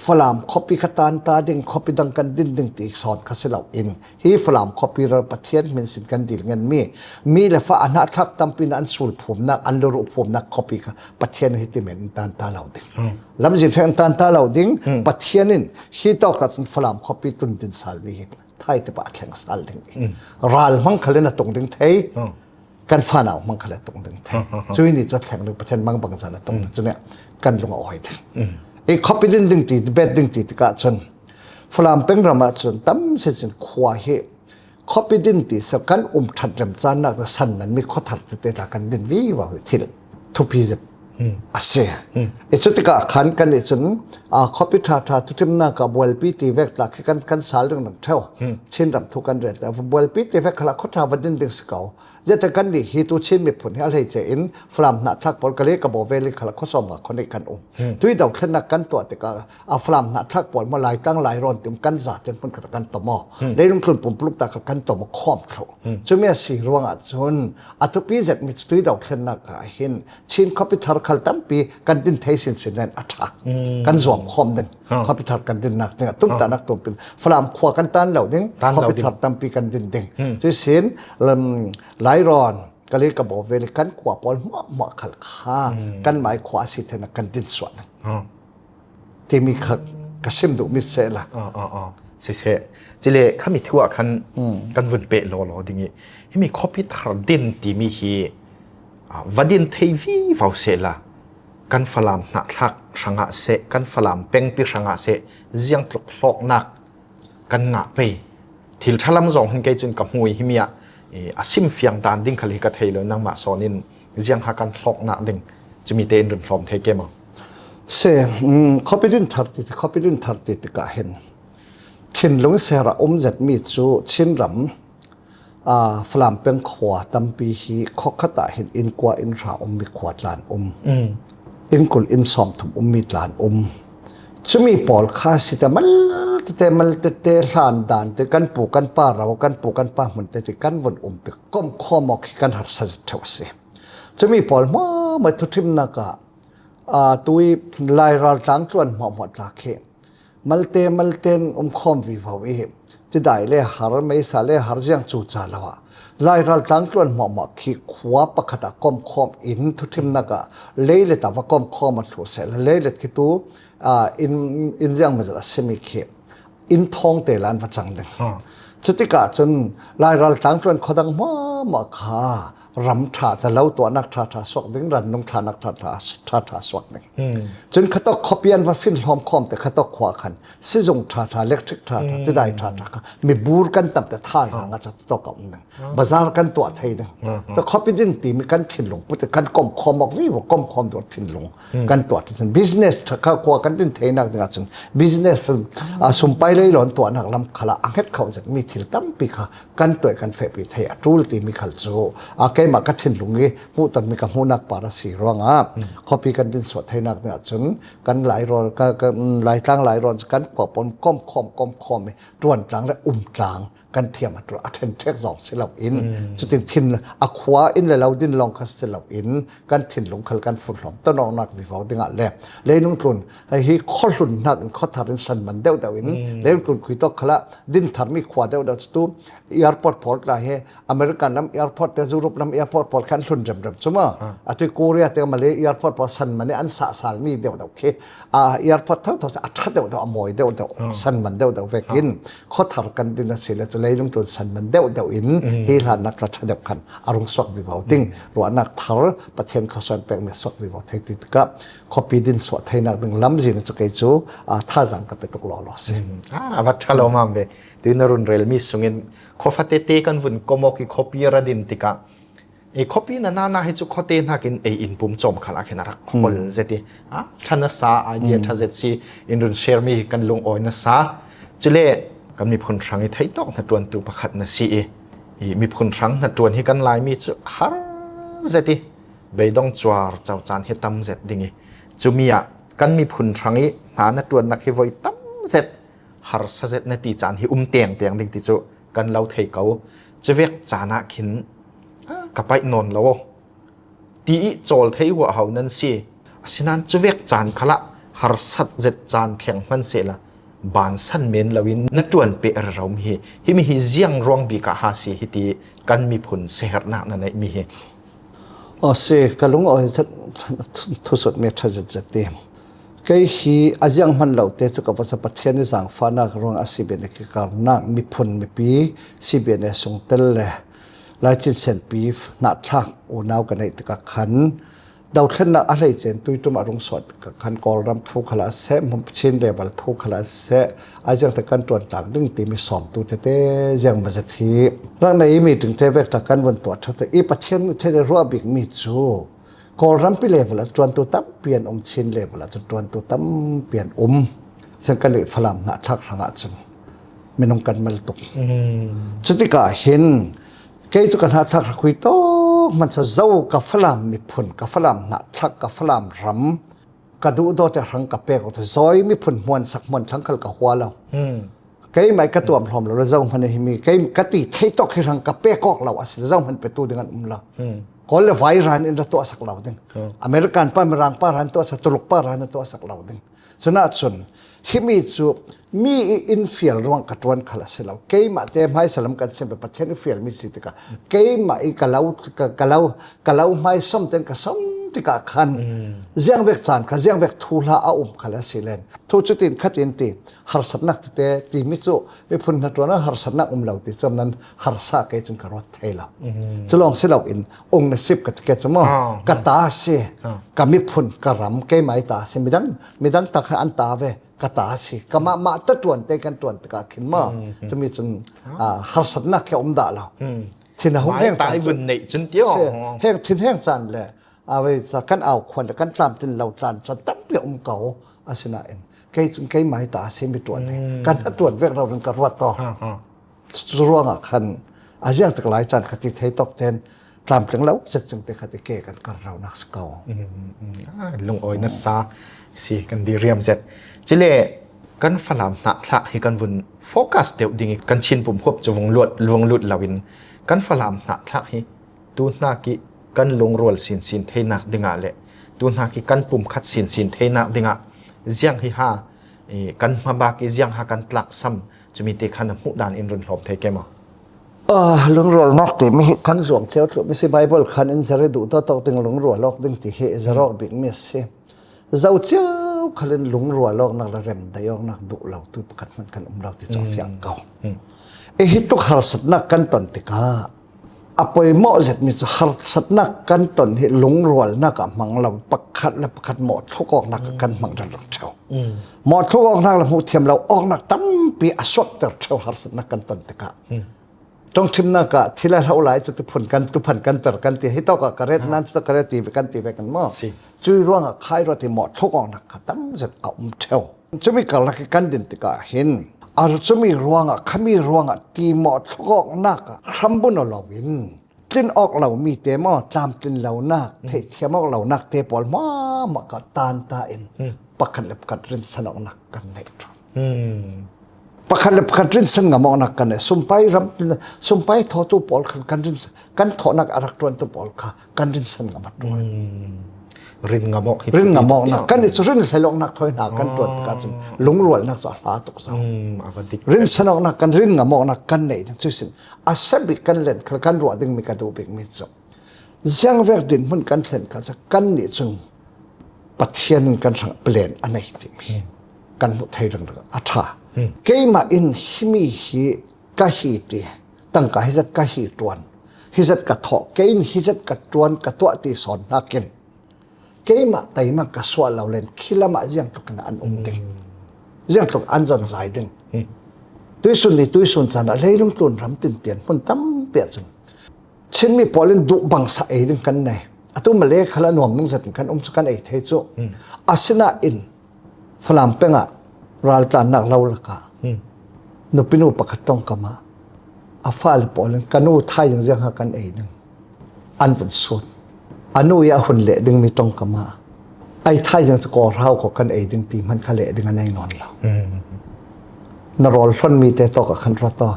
ฟลามคอปีขตานตาดิ่งคอปีดังกันดินดึงตีสอนคัสเลาอินฮีฟลามคอปีเราประเทศมันสินกันดิลเงินมีและฟ้าอนาทักตั้มปีนั้นสูลผมนักอันดรุผมนักคอปีประเทศฮิติเมนตานตาเหล่าดิ่งลำจิตแห่งตานตาเหล่าดิ่งประเทศนั้นฮีตอกรัสฟลามคอปีตุนดินสาลีไทยที่ปะแข่งสาลิ่งรัลมังคะเลนะตรงดิ่งไทยกันฟ้าหนาวมังคะเลตรงดิ่งไทยช่วยนี่จะแข่งในประเทศมังบังจันตรงจุดเนี้ยกันลงเอาไว้ถึงไอ้คอปีดินดึงตีเบ็ดดึงตีกะจนฟลามเป็นรามาจนตั้มเส้นขวาเหคอปีดินตีสักกันถัดเริ่มจานนักสันนั้นมีข้อถัดเตะกันดินวิวาทิลทุพีจอาเซียไอ้จุดที่กะขันกันไอ้จน copy thata to tim na ka bol pi ti vek la kan sal ding nang thau chin ram thu kan ret bol pi ti vek khala khotha wadin ding skau jeta kan ni hi tu chin mi phun hal hei che in flam na thak pol kale ka bo veli khala khosom ma khone kan tui dau thna kan to te ka flam na thak pol ma lai tang lai ron tim kan za ten pun ka kan to mo leilung klun pum pluk ta ka kan to mo khom tho chumia si ruanga chun atupi zet mi tui dau thna ka hin chin copy thar khal tam pi kan din thei sin sin len atha kan zom khom den copy thar kan din nak ne tum ta nak tum pin flam khwa kan tan lo ding copy thar tam pi kan din ding chu sin laiรอนก็เลยกระบอกเวลกันขวาปอลเหมาะขัดข้ากันหมายขวาสิเทนกันดินส่วนที่มีขัดกระซิมดุมิเสละเสจิเลข้ามีทั่วคันกันวนเปะหล่อดิ่งนี้ที่มีคอพิทาดินที่มีฮีวัดินเทวีวาวเสละกันฝรั่งนักทักสังหะเสกันฝรั่งเป็งปีสังหะเสเจียงตกหลอกนักกันหงะไปที่ทะลัมจงหันเกจนกับมวยฮิมียอาซิมเฟียงตานดิ้งคลิกะเทยเลยนังมาสอนินเจียงหากันหลอกนักดิ้งจะมีเตนรุนพร้อมเทเกมเสคอพิดินทัดติดกะเห็นทินลงเสระจัดมีจูชินรำฟลามเป็งขวาตัมปีฮีขอขตาเห็นอินกว่าอินรามีขวาลานอินกุลอินสอมถุมมีลานจะมีปอลคาสิแต่มันเตลานดานแต่กันปูกันป้าเรากันปูกันป้าเหมือนแต่กันวนแต่ก้มข้อมอกกันหัดสัจเทวสิจะมีปอลมาทุทิมนักตุยลายราลังตวนหมดลาเคมัลเตนคอมวิวาวีจะได้เลยหาร์ไม่สาเลยหาร์ยังจูจ่าแล้วลายราลังตวนหมดขี้ขวาปะขตะก้มคอมอินทุทิมนักเลยแต่ว่าก้มคอมมาถูเสร็จเลยคิดตัวอินยังมันจะเสมิเคอินทองเตลันวัจังเดงจุดที่กาจนลายรัลตังจนขดังมาขารำถาจะเล่าตัวนักถาสวกดึงรันนงถานักถาสวกดึงจนขัดตอกคอปียนว่าฟินหอมคอมแต่ขัดตอกขวาขันซิจงถาเล็กทริกถาที่ได้ถามีบูรกันตับแต่ท่าอย่างอาจจะตอกกับหนึ่งบาซาร์กันตัวไทยหนึ่งแต่คอปีดินตีมีกันถิ่นลงพุทธกันก้มคอมบอกวิวก้มคอมตัวถิ่นลงกันตัวถิ่นบิสเนสถ้าข้าวขวากันดินไทยนักหนึ่งจนบิสเนสสมไปเลยหลอนตัวนักลำขละอังเฮ็ดเขาจะมีถิ่นตั้มปีค่ะกันตัวกันเฟปีไทยรูลตีมีขัลโซอาเกมากัดถิ่นลงงี้ผู้ตันมีกับผู้นักปาราสีร้องคอปีกันดินสดไทยนักเนี่ยจนกันหลายรอนกันหลายตั้งหลายรอนกันกว่าปนก้มคอมตรวนกลางและกลางกันเทียมตัวอัตเทนเทคสองสิลาอินจุดทิ้นอขวาอินเลยเราดินลองคัสสิลาอินกันทิ้นลงขัลกันฝุ่นหลอมต้นนักวิวดึงอะไรเลยนุ่งทุนไอ้ฮีข้อลุ่นนักข้อทารินสันมันเดาอินเลยนุ่งทุนคุยตอกขละดินทาร์มีขวาเดาจุดแอร์พอร์ตพอร์ตละเฮอเมริกันน้ำแอร์พอร์ตแต่ยุโรปน้ำแอร์พอร์ตพอร์ตขันลุ่นจำสมมติอ่ะที่เกาหลีแต่มาเลยแอร์พอร์ตพอร์ตสันมันเนี่ยอันสาลมีเดาโอเคแอร์พอร์ตทั้งอัฐเดาอมวยเดาสันมันเดาเวกินข้อทาร์กันดินสิเลตุเลยนุ่งทุนสันมันเดาอินเฮลานักรัฐเดียบกันอารมณ์สวกวิวาติ้งหรือนักทาร์ประเทศเขาส่วนแปลงในสวกวิวาไทยติดกับคอปีดินสวดไทยนักดึงล้ำจีนจะเกิดจูท่าจังกับเป็นตกหล่อสิวัดชะลอมัมเบตื่นรุนเรลมิสุงินขอฟัตเตกันวุ่นกมกิคอปีระดินติกะคอปีนาให้จุขอเตนักินอินปุ่มจอมขลักเห็นรักคนเจติท่านสาไอเดียท่าเจติอินรุนเชอร์มีกันลงอ้อยนัสาจุเล่กันมีผลทางไทยต้องนัดตวนตัวประคัดนัสีมีผลทางนัดตวนให้กันลายมีจุฮาร์เจติใบดองจวาร์เจ้าจานให้ตั้มเจตดิ่งจุมีกันมีผลทางนี้หานัดตวนนักให้ไว้ตั้มเจตฮาร์เจตนัดตีจานให้เตียงดิ่งติจุกันเล่าไทยเขาจะเวกจานักหินกับไปนอนแล้วตีโจลไทยหัวเขานั่นสิสินั้นจะเวกจานขละฮาร์เจตจานแข็งมันเสละบานสันเมนลวินนัดจวนเปรเรามีฮิมีฮิเจียงรวงบีกะฮาสีฮิตีกันมีผลเสหนักนั่นเองมีเสกลุงอ๋อยทุสุดเมทัศน์เต็มก็ฮีอาจยังมันเหล่าเตจุกับวัสดุเทียนสังฟานักรวงอาศิเบนกิการนักมีผลมีปีสิเบนส่งเตลเลยหลายจิตเซนปีนัดทักโอนาวกันในตะขันดาวเช่นนักอะไรเจนตุยตุมารงสดกันกอลรำทุกขลาเสมันเช่นเดบัลทุกขลาเสอาจจะแต่กันตรวจต่างดึงตีมีสอมตัวเต้ยังมาจะทีร่างในมีถึงเทเวกตะกันวันตรวจแต่อีประเทศเทเดรัวบิกมีจู กอลรัมปิเลวละจวนตุตับเปลี่ยนชินเลวละจวนตุตัมเปลี่ยนซึ่งกันเลยฝรั่งนะทักรังอาจจะไม่นองกันมาตุกสุดที่ก็เห็นเกี่ยวกับทักคุยโตมันจะเจ้ากับฝรั่งมีผลกับฝรั่งนะทักกับฝรั่งรำกระดูโดแต่รังกับเปกแต่ซอยมีผลมวนสักมวนทั้งคัลกับหัวเราเกี่ยไม่กระตัวมพร้อมเราเจ้ามันมีเกี่ยกติที่ตกให้รังกับเปกเราอาศัยเจ้ามันไปตัวเดียวกันเราก็เลยไวรันอินทตัวสักเราดึงอเมริกันป้ามารังป้ารันตัวสักตลุกป้ารันตัวสักเราดึงส่วนนั้นส่วนที่มีจูมีอินฟิลระหว่างกระตวนขลังเสลาเกี่ยมาเต็มให้สลัมกันเสมอประเทศอินฟิลมีสิทธิ์กันเกี่ยมาอีกกะเลาไม่สมเต็มกับสมที่กะขันเจียงเวกจานกับเจียงเวกทูลาอาขลังเสลนทุกจุดอินขัดอินตีหาสัตนักเตะตีมิจูไม่พ้นนัตัวนั้นหาสัตนักเราติดจำนั้นหาสักเกจนกระวัดเทลาจะลองเสลาอินองค์นสิบกับเกจมอกตาเสกับมิพ้นกระรำเกี่ยไม่ตาเสไม่ดังตักอันตาเวกตาสิกะมาตะตวนเตกันตวนตะกะขินมาจะมีจนหาสัตนักแค่ดาเราที่น่ะแห้งจานบุญในจนเดียวแห้งทิ้งแห้งจานเลยเอาไว้สักกันเอาควันตะกันตามทิ้งเราจานจะตั้งเปียเก่าอาศินาเอ็นเกี่ยไม่ตาเสียไม่ตวนเลยกันตวนเวกเราเป็นกระวัดต่อร่วงขันอาเจียงตะหลายจานคติไทยตกเทนตามถึงแล้วจะจึงแต่คติเกกันกันเรานักสเกาลงอ้อยนัสซาสิกันดีเรียมเสร็จจิเลกันฝรั่งหนักละให้กันวุ่นโฟกัสเดี๋ยวดิ่งกันชินปุ่มควบจะวงลุดลาวินกันฝรั่งหนักละให้ตูนากิกันลงรัวสินเทนักดิ่งอะไรตูนากิกันปุ่มคัดสินเทนักดิ่งอ่ะเจียงให้ฮากันมาบากิเจียงฮากันตลักซ้ำจะมีเตขันมุดานอินรุนหลบเทเกมาลงรัวนอกแต่ไม่ขันสวงเจ้าไม่ใช่ไบเบิลขันอินเสร็จดูต่อตึงลงรัวลอกดึงที่เหจะรอกบิ๊กเมสเซ่เจ้าเจ้าขลันหลงรัวลอกนักละเรมได้ยองนักดุเราตุยประคัดมันกันเราที่จอฟิอังเก่าฮิตุหาสัตนักกันตนติกาอภัยหมอเสร็จมีหาสัตนักกันตนที่หลงรัวนักมังเราประคัดและประคัดหมดทุกออกนักกันมังดันเช้าหมดทุกออกนักเราหูเทียมเราออกนักตั้มปีอสวดเตอร์เช้าหาสัตนักกันตนติกาจงทิมนักะที่เราหลายจะตุผลกันตุพันกันเตอร์กันที่ให้ต้องกับกระเร็ดนั้นจะกระเร็ดตีไปกันมั่งจุยร่วงขายรถที่หมดทุกองนักตั้มจะเอาเที่ยวจะมีการลักกันดินติกาเห็นอาจจะมีร่วงขมีร่วงตีหมดทุกองนักคำบุญเราวินกลิ่นออกเรามีเตมอตามกลิ่นเรานักเทียมออกเรานักเตปอลมาก็ตานตาเอ็นปักขันเล็บกันรินสนองนักกันเนตปักขันเล็บกันรินสนงมองนักกันเนี่ยสมไปทอตุปอลกันรินกันทอนักอารักตวนตุปอลค่ะกันรินสนงมัดด้วยรินงมอกนักกันนี่จะรินใส่ลงนักถอยหนักกันตรวจกันหลงรวยนักสาหาตกเสารินสนองนักกันรินงมอกนักกันเนี่ยจุดสิ้นอาศัยกันเล่นกันรัวดึงมีกระดูกเป็นมิตรยังเวกดินมันกันเล่นกันจะกันนี่จึงปะเทียนกันสังเปลี่ยนอันไหนที่มีกันหมดไทยเรื่องอัฐาเกี่ยมาอินฮิมีฮิกะฮีตีตั้งกะฮิจัดกะฮีตวนฮิจัดกะทอเกี่ยฮิจัดกะตวนกะตัวตีสอนนักเก็นเกี่ยมาไตมากระสวเราเล่นคิลมายังตุกันอันดึงยังตุกอันจนใจดึงตุยสุนจันอะไรลงตุนรำตินเตียนมันตั้มเปียจึงเช่นมีพอเล่นดุบังสะเอดึงกันไงตุมาเลขละหน่วมมึงจัดกันสุกันเอเทจุอาศินาอินฝรั่งเป็นรัลตันนักเล่าละกะนุปินูปะขัดต้องกมาอาฟ้าเลยพอเล่นกันนูไทยยังหากันเอดึงอันเป็นสุดอนุยาหุ่นเละดึงมีตรงกมาไอ้ไทยยังจะก่อเท้าของกันเอดึงตีมันคะเละดึงอันแน่นอนแล้วนรอลฟันมีแต่ตกับขันรัตต่อ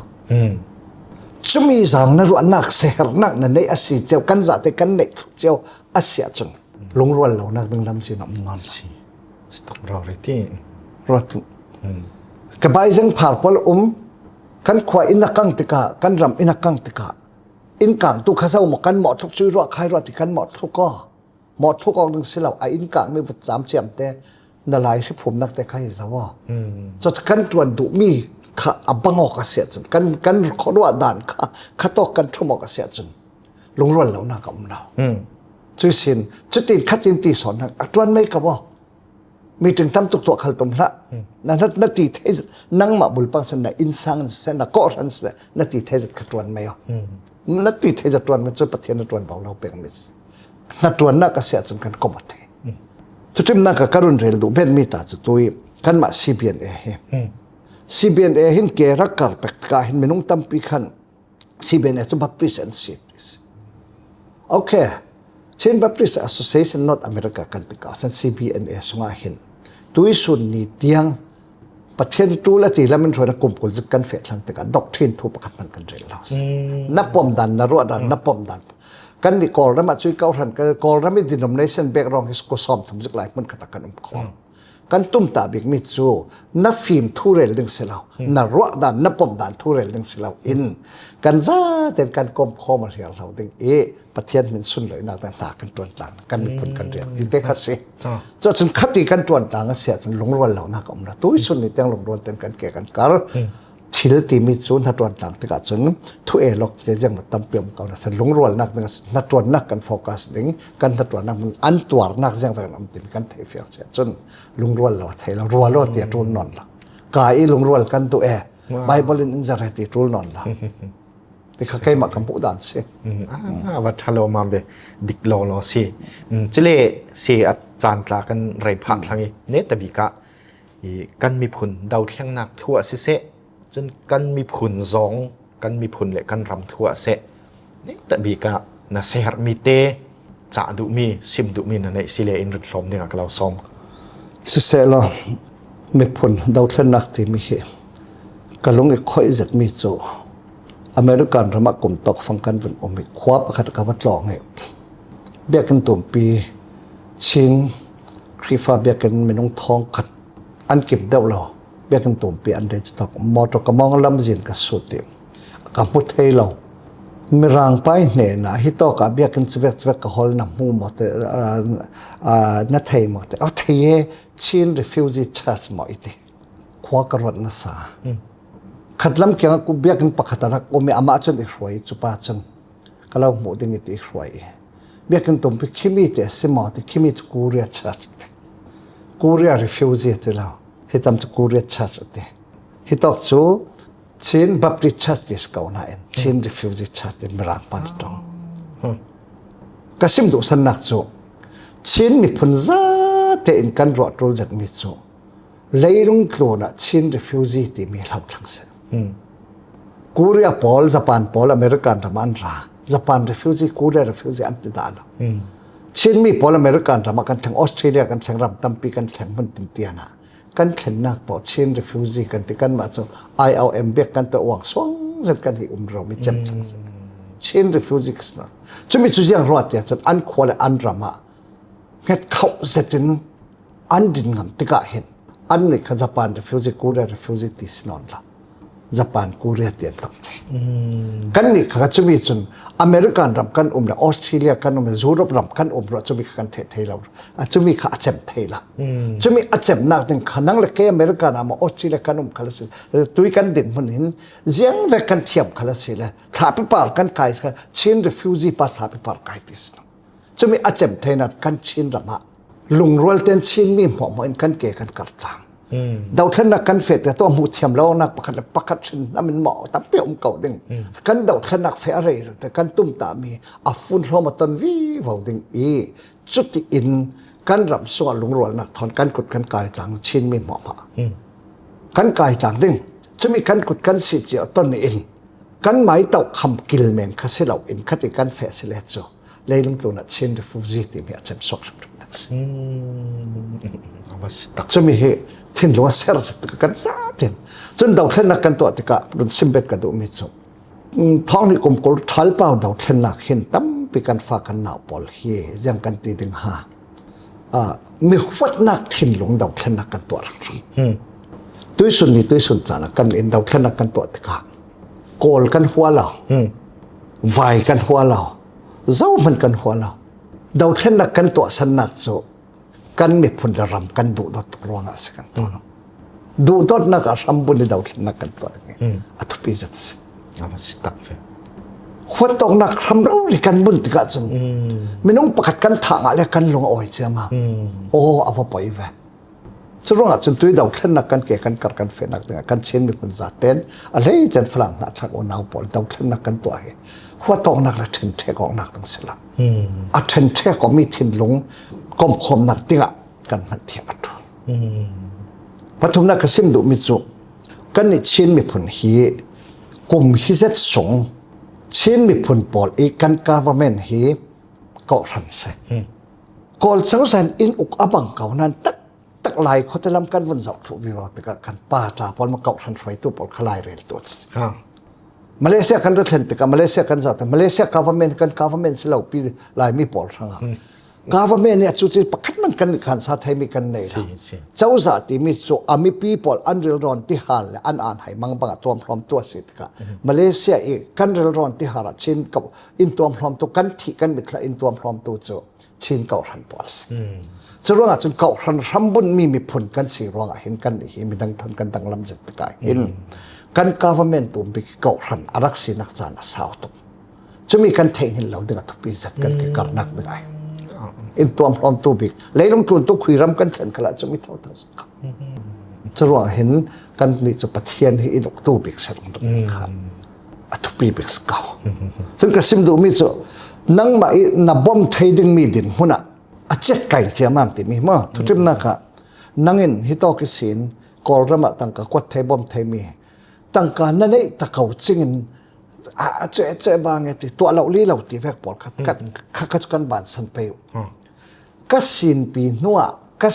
จะมีสังนรวนักเสหนักนั่นในอาศัยเจ้ากันจัดแต่กันเน็กเจ้าอาศัยจนลงรวนเหล่านักดึงลำสีน้ำนอนสตรอริตี้รัตุกบายจังผ่านพลกันขวายอินักกังติกากันรำอินักกังติกาอินกังตุกข้าเจ้าหมกกันหมดทุกชื่อรักใครรักติกันหมดทุกก็หมดทุกองดึงเสียเหล่าอินกังไม่วัดสามเจียมแต่นาลายที่ผมนักแต่ใครจะว่าจะกันจวนดุมีข้าบังออกเสียจนกันขอว่าด่านข้าตอกกันทุ่มออกเสียจนลงรวนเหล่านักกับเราจุดสิ้นจุดติดขัดจินตีสอนนักจวนไม่กับว่ามีถึงทำตัวขัดตมละนั่นตีเทศนั่งมาบุลปังสนะอินซังสนะก็รันสนะนั่นตีเทศขัดจวนไม่อ่ะนั่นตีเทศจวนมันจะปฏิญาณจวนบอกเราเป็นมิส นัดวนนักเสียจนกันกบฏทุกทีนักการุณเรลดูเป็นมีตาจุตุยกันมา CBNA CBNA หินเกรักการเปกกาหินเมนุงตั้มปีขัน CBNA จะบัพริสแอนด์ซีติสโอเคเช่นบัพริส Association North America กันติกาสัน CBNA สงาหินตุยสุนนีเตียงประเทศตูละตีละมันช่วยนักกลุ่มกุลจิกันเฟะหลังติกาด็อกทรินทุบกันมันกันเรลล์นับปมดันนัรัวดันนับปมดันกันดิกอลระมาช่วยเก้าทันกันกอลระมิดินอมเนชั่นแบกรองฮิสโกซอมทำจิกหลายมันกตักกันคอกันตุ้มตาบิกมิจูนับฟิล์มทูเรลดึงเสลานัรัวดันนับปมดันทูเรลดึงเสลาอินกันซาเต็นกันกลมคอมาเรียลเราดึงประเทศมันสุนเลยนักต่างกันตัวต่างกันมีคนกันเรียนยิ่งเด็กขัดเสียจนขัดตีกันตัวต่างกันเสียจนหลงรวนเหล่านักอมนะตัวสุนนี่เตียงหลงรวนเต็นกันแก่กันการทิลตีมิจูนหัดตัวต่างติกาจนทุเอล็อกเสียจังมาตั้มเปี่ยมเขานะจนหลงรวนนักนัดตัวนักกันโฟกัสดิ้งกันนัดตัวนักมันอันตัวนักยังแฝงน้ำติมกันเทฟียเสียจนหลงรวนเราไทยเรารัวโลดเตียรูนนอนละกายหลงรวนกันตัวไบเบิลอินจะเรติรูนนอนละที่เขาใกล้มาคำพูดด่านสิวัดทะโลมาเบดิกโลโลสิจะเล่เสียอาจารย์ลากันไรพักทั้งนี้เนตบิกะกันมีผลดาวเทียงนักทั่วสิเสจนกันมีผลซองกันมีผลและกันรำทั่วเสเนตบิกะน่าเสียมีเตจ่าดุมีซิมดุมีนั่นในสิเลอินรุดลมเนี่ยกับเราซ้อมสิเสละมีผลดาวเทียงนักที่มีกะลงอีกค่อยจัดมีโจอเมริกันระมักกลุ่มตกฟังกันเป็นอมิคว้าประคัตกวัดหลอกเนี่ยเบียกันตุ่มปีชิงครีฟาเบียกันไม่น้องทองขัดอันเก็บเดาเราเบียกันตุ่มปีอันเดจตกมอตกมองลำจินกับสุดเดียกับมุดให้เราไม่ร่างไปเนี่ยนะฮิตตกับเบียกันสเวกกับฮอลน้ำมูหมดนัดไทยหมดเอาไทยชินรีฟิวจีชัสหมดอีคว้ากระวัดนัสาขัดลำเกียงกูเบียกันปักขัดรักกูมีอามาจนอีกรวยจุปาจนก็เราหมดดิ่งอีกรวยเบียกันตุ่มไปคิมิเตสมอติคิมิตกูเรียชัดกูเรียรีฟิวจีติเราฮิตามจะกูเรียชัดติฮิตอกจูชินบับริชัดติสเกาหน้าเองชินรีฟิวจีชัดติมรังปันตรงก็ซิมดูสันนักจูชินมีผลซาเตอินกันรอดรูจัดมิจูเลยรุ่งโคลน่ะชินรีฟิวจีที่มีหลักทั้งสิ้นกูเรียปอลญี่ปุ่นปอลอเมริกันทำอันราญี่ปุ่นรีฟิวจีกูเรียรีฟิวจีอันติดาลชินมีปอลอเมริกันทำกันทั้งออสเตรเลียกันทั้งรำตั้มปีกันทั้งมันตินเตียนะกันทั้งนักปอชินรีฟิวจีกันที่กันมาจาก ILM เบียกันตัวว่างสวงจัดกันที่เราไม่จำทั้งสิ้นชินรีฟิวจีกันนะจะมีสุดยังรอดเนี่ยจนอันควอลอันรามาเฮ็ดเขาเสร็จอันดินงามติกาเห็นอันนี้คือญี่ปุ่นรีฟิวจีกูเรียรีฟิวจีติสนอนละญี่ปุ่นกูเรียเตียนตั้งใจกันนี่ข้าจะมีจนอเมริกันรำกันละออสเตรเลียกันยุโรปรำกันละจะมีกันเทเราจะมีข้าเจ็บเทละจะมีเจ็บนักถึงขนังเล็กอเมริกันมาออสเตรเลียกันขลังสิตุยกันดินมันหินเสียงเวกันเทียมขลังสิเลยถ้าไปปาร์กันไกด์ชินรีฟิวจีปัสถ้าไปปาร์ไกด์ติสจะมีเจ็บเทนัดกันชินรำมาลุงรัวเต็นชินมีหมอมันกันเกกันกัดต่างดาวเทียนนักกันเฟดแต่ตัวมูเทียมเรานักประคัดชินนั่นมันหมอตั้งเปี่ยมเก่าดึงกันดาวเทียนนักเฟอะไรแต่กันตุ้มตามีอัฟฟุนโรมาตันวีวาวดึงจุดที่อินกันรำสวรลุงรัวนักถอนกันกดกันกายต่างชินมีหมอมากันกายต่างดึงจะมีกันกดกันสิเจียวต้นอินกันหมายเต่าคำกิลเมนคาเซเราอินคัดกันเฟสิเลโซเลยลุงตัวนักชินฟูจิติมีอาจจะสกจะมีเหตุที่หลวงเสร็จกันซาเต็มจนดาวเทียนนักกันตัวติกะรุ่นซิมเบ็ดกันดูมิจฉาท้องนี่กลมกลทัลเป้าดาวเทียนนักเห็นตั้มไปกันฟ้ากันหนาวปอลเฮียยังกันตีดึงหามีวัดนักทิ้งหลงดาวเทียนนักกันตัวรังด้วยส่วนนี้ด้วยส่วนจานักกันเอ็นดาวเทียนนักกันตัวติกะโกลกันหัวเราไวกันหัวเราเจ้ามันกันหัวเราดาวเทียนนักกันตัวสนักโซกันมีผลรำกันดูดอดร้อนสิกันตัวดูดอดนักรำบุญในดาวเทียนนักกันตัวนี้อัตุพิจัตสิอามาสิตักเฟคนตกนักรำเราดิกันบุญติกาจนไม่น้องประกาศกันทางอะไรกันลงอ้อยเจ้ามาโอ้เอาไปเว จะร้องจนตุยดาวเล่นนักกันเกี่ยกันกัดกันเฟนักกันเช่นมีคนจัดเต้นอะไรจันฝรั่งนักทักอนาวปอลดาวเล่นนักกันตัวเองหัวตองนักละเทนเทของนักตั้งสิละเทนเทก็มีทินหลงกลมคมนักติงะกันนักเทียบตัวปฐุมนักสิมดุมิจุกันนี่ชินมีผลฮีกลุ่มฮิเซตสงชินมีผลปอลอีกัน government ฮีก็รันเซกอลสังสรรค์อินอุกอบังเก่านั้นตักลายเขาจะลำกันวันเสาร์ทุกวิวาตะกันป้าจ่าพอมาเก่าทันไฟตัวปอลขลายเรียนตัวมาเลเซียกันรัฐเห็นแต่กันมาเลเซียกันจัดแต่มาเลเซีย government กัน government สิเราปีลายมีปอลทั้งอ่ะ government เนี่ยจุดที่ประคัดมันกันขันสาไทยมีกันในละเจ้าสาติมีโซอามี people อันเรลรอนที่หาและอันอ่านให้มังบังตัวพร้อมตัวสิทธิ์กันมาเลเซียอีกกันเรลรอนที่หาละชินกับอินตัวพร้อมตัวกันที่กันมิตรอินตัวพร้อมตัวโจชินเก่าทันปอลจะร้องจนเก่าทันรำบุญมีผลกันสี่ร้องเห็นกันเห็นมีดังทันกันดังลำจัดกายเห็นกัน government ตุ่มไปเก่าทันอารักษีนักจานสาวตุ่มจะมีกันเทงเห็นเราดึงทุกปีจัดกันที่การนักดึงไออินตัวพร้อมตัวบิ๊กเลยลงทุนตัวคุยรำกันเถินขละจะไม่เท่าสักจะร้องเห็นกันนี่จะปะเทียนให้อินตัวบิ๊กสักตรงนี้ครับทุกปีบิ๊กเก่าซึ่งกสิมดูมิจะนั่งมาอีนับบอมไทยดึงมีดินหุ่นอาเจ็ดไก่เจียมันติมีมั้งทุกทีนักนั่งอินฮิตอกิสินกอลระมาตั้งกับกวดไทยบอมไทยมีตั้งการนั่นเองตะเขาจิงเจ๊บางไงที่ตัวเราลี้เราตีแวกปอดคัดกันบานสันไปก็สินปีนัวกระ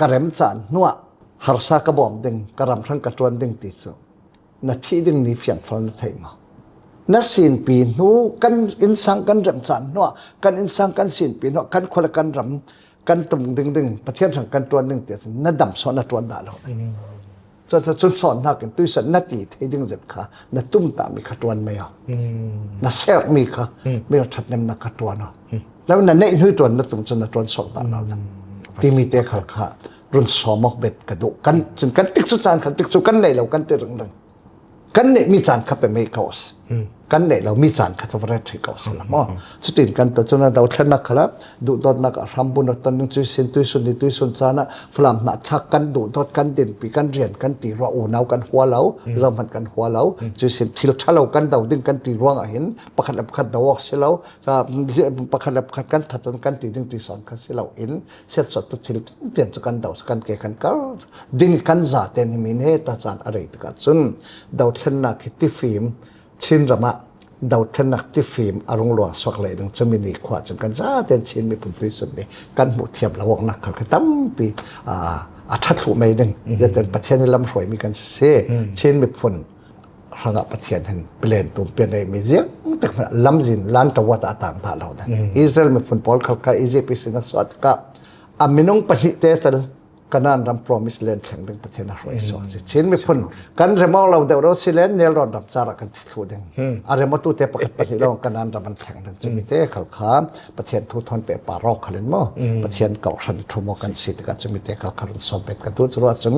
เร็มจานนัวหาร์ซากระบอมดึงกระรำทั้งกระตวนดึงติดโซนาทีดึงนี้เฟียงฟันไทยมานัสินปีนูกันอินสังกันรำจานนัวกันอินสังกันสินปีนัวกันคนละกันรำกันตุ่มดึงประเทศทางกันตัวดึงเดียวนั่นดำสอนนัดตัวด่าเราจะจนสอนนักกันตุยสันนัดตีที่ดึงเจ็ดขานัดตุ้มตามีขัดวันไหมอ่ะนัดเซลมีค่ะไม่เอาชัดเน้นนักขัดวันอ่ะแล้วนั่นเนี่ยนุ่ยตัวนัดตุ้มจนนัดวันสอนด่าเราที่มีเตะขัดขารุ่นสอมอกเบ็ดกระดูกันจนกันติ๊กสุจานกันติ๊กสุกันในเรากันเตะรึงดังกันเนี่ยมีจานขับไปไม่เข้าสกันเนี่ยเรามีจานขับไปที่เข้าสละมั้งสุดที่กันตัวจนเราเท่านักครับดูดอดนักรำบุญตอนนึงจุยสินตุยสุนตุยสุนจานะฝรั่งนักทักกันดูดอดกันเด่นปีกันเรียนกันตีว่าโอ้นาวกันหัวเราจอมพันกันหัวเราจุยสินทิลชะเรากันดาวดึงกันตีร่วงเห็นประคัดประคัดดาวเสียเราประคัดประคัดกันถัดต้นกันตีดึงตีสอนกันเสียเราเห็นเสียสดตุทิลเตียนจะกันดาวกันเกกันก็ดึงกันจ่าเต็นมีเนตจานอะไรต่างๆจนดาวเช่นนักที่ฟิล์มชินรำดาวเทนักที่ฟิล์มอารมณ์หลวงสวกเลยดังจะมีนี่ขวาจนกันจ้าเต็นชินมีผลที่สุดเลยกันหมู่เทียบระวงนักกันตั้มปีทัดถูไม่ดึงจะเป็นประเทศในลำรวยมีกันเสียชินมีผลระงับประเทศเห็นเปลี่ยนตัวเปลี่ยนในมีเสียงแต่ลำจินล้านตะวันต่างๆเราเนี่ยอิสราเอลมีผลพอลเขาก็อิจิปต์สิงห์สวัสดิ์ก็มินงปฏิเทศกันนั่นรำ promise land แข่งดึงประเทศนรวยสอสิชินไม่พ้นกันเรมองเราเดี๋ยวเราสิเลนเนลรอนรำจาระกันที่ทุ่ดึงอะไรมาตู้เตะประเทศเรากันนั่นรำมันแข่งดึงจะมีเตะขัลขาประเทศทุทอนเปปารอกขันมั้งประเทศเก่าชันทุ่มกันสิทธิ์กันจะมีเตะขัลขารุนสอบเป็นกันตู้จะรู้จัง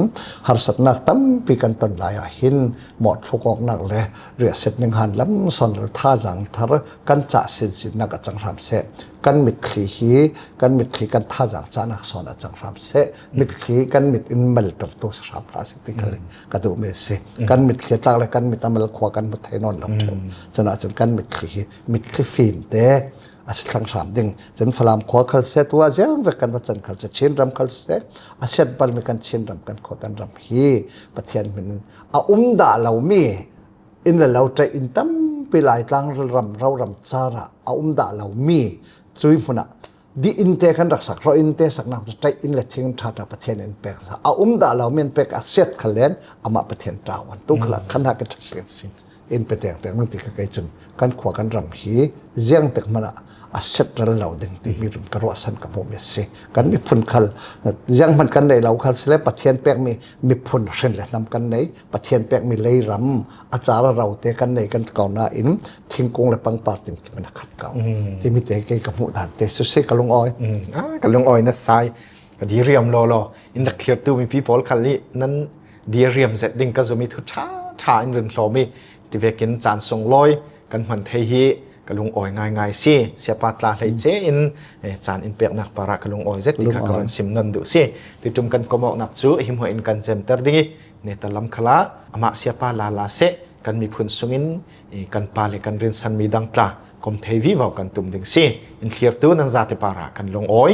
หาสัตนักตั้มปีกันต้นหลายหินหมดทุกองนักเลยเรือเสร็จหนึ่งหันล้ำสอนท่าจังทารกันจ่าสินนักจังรำเสร็จกันมิดขีฮีกันมิดขีกันท่าจังจานักสอนจังรำเสร็จมิดขีกันมิดอินเมลตัวตัวสามพลาสติกเลยกระดูเมสกันมิดขีตากเลยกันมิดอเมลขวากันมุดไทยนอนลำเทวจนจนกันมิดขีฟิล์มเตะอาศัยทั้งสามดิ่งจนฝรั่งขวาคัลเซตัวเจ้าเวกันวัจันคัลเซเชนรำคัลเซอาศัยบัลมีกันเชนรำกันขวากันรำฮีประเทศมันด่าเรามีอินเราใจอินตั้มไปหลายครั้งเรารำจาระด่าเรามีจุยมุนะดีอินเตกันรักษาเราอินเตสักนับใจอินเล็ทิ้งท่าประเทศอินเป็กซะด่าเราเมียนเป็กอาเซียนขันเลนมาประเทศเราวันตุกละขันหักกันเสียสิอินเป็กแต่มันติดกันจนกันขวากันรำฮีเจียงเป็กมันอาเซียนเราดึงที่มีรุมกระโดดสันกับผมเสียกันมีผลขัลยังมันกันในเราขัลเสร็จประเทศเป็กมีผลเส้นเลยนำกันในประเทศเป็กมีเลยรำอาจารย์เราเตะกันในกันก่อนหน้าอินทิ้งกงและปังปาตินกิมันขัดเก่าที่มีเตะเกยกับหมู่ด่านเตะสุดเสกกะลงอ้อยกะลงอ้อยนั่นสายดีเรียมรออินดักเคียร์ตัวมีพี่พอลคันนี้นั้นดีเรียมเสร็จดิ่งก็จะมีทุกช้าอินเรื่องโลมีที่เวกินจานส่งลอยกันมันเทียก กะลุงอ้อยง่ายๆสิเสียปาตลาเลยเจอินจานอินเปียกนักปารากะลุงอ้อยเซติกะกะรันซิมนันดุสิติจุมกันกมอกนักจูหิมหัวอินกันเซนเตอร์ดิเนตะลัมคลาอะมาเสียปาลาลาเซกันมีพุนซุงินกันปาเลกันรินสันมีดังตลาคมเทวีวากันตุมดิงสิอินเคลียร์ตูนันซาติปารากันลุงอ้อย